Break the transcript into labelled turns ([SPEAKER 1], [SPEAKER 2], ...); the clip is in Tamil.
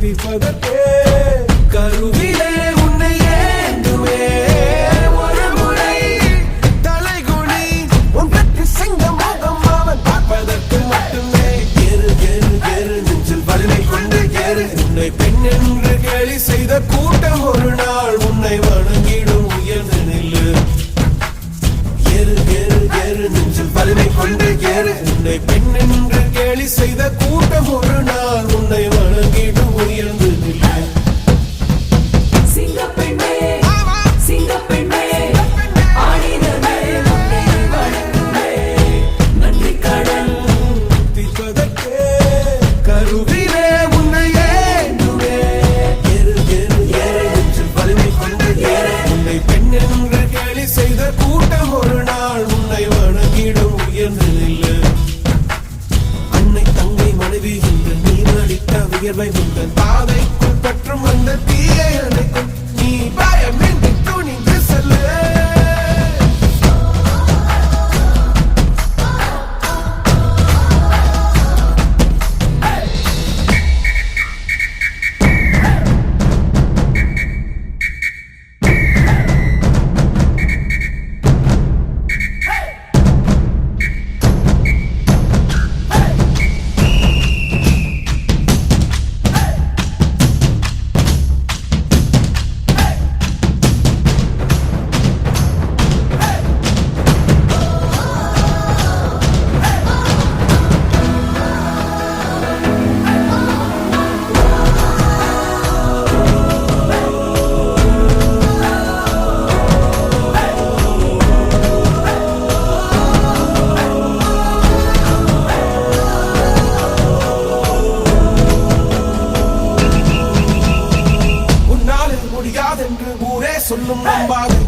[SPEAKER 1] தீர்ப்பதற்கே கருவிலே உன்னை ஏந்துவே ஒரு முறை தலைகுனி உன் வெற்றி சிங்க முகம் அவன் பார்ப்பதற்கு மட்டுமே ஏறு ஏறு ஏறு நெஞ்சில் வலிமை கொண்டு ஏறு உன்னை பெண் என்று கேலி செய்த கூட்டம் ஒரு நாள் உன்னை வணங்கிடும் உயர்ந்து நில்லு ஏறு ஏறு ஏறு நெஞ்சில் வலிமை கொண்டு ஏறு உன்னை பெண் என்று கேலி செய்த கூட்டம் ஒரு நாள் உன்னை வணங்கிடும் உயர்ந்து நில்லு
[SPEAKER 2] சிங்கப்பெண்ணே சிங்கப்பெண்ணே ஆடினமே உன்னை வணங்குவே நன்றி கடன்
[SPEAKER 1] தீர்ப்பதற்கே கருவிலே உன்னை ஏந்துவே ஏறு ஏறு ஏறு நெஞ்சில் வலிமை கொண்டு ஏறு உன்னை பெண் என்று கேலி செய்த கூட்டம் ஒரு நாள் உன்னை வணங்கிடும் உயர்ந்து நில்லு அன்னை தங்கை மனைவி என்று நீ நடித்த வியர்வை உங்கள் பாதைக்குள் பற்றும் அந்த தீயை அணைக்கும் நீ பயமின்றி துணிந்து செல்லு முடியாதென்று ஊரே சொல்லும் நம்பாது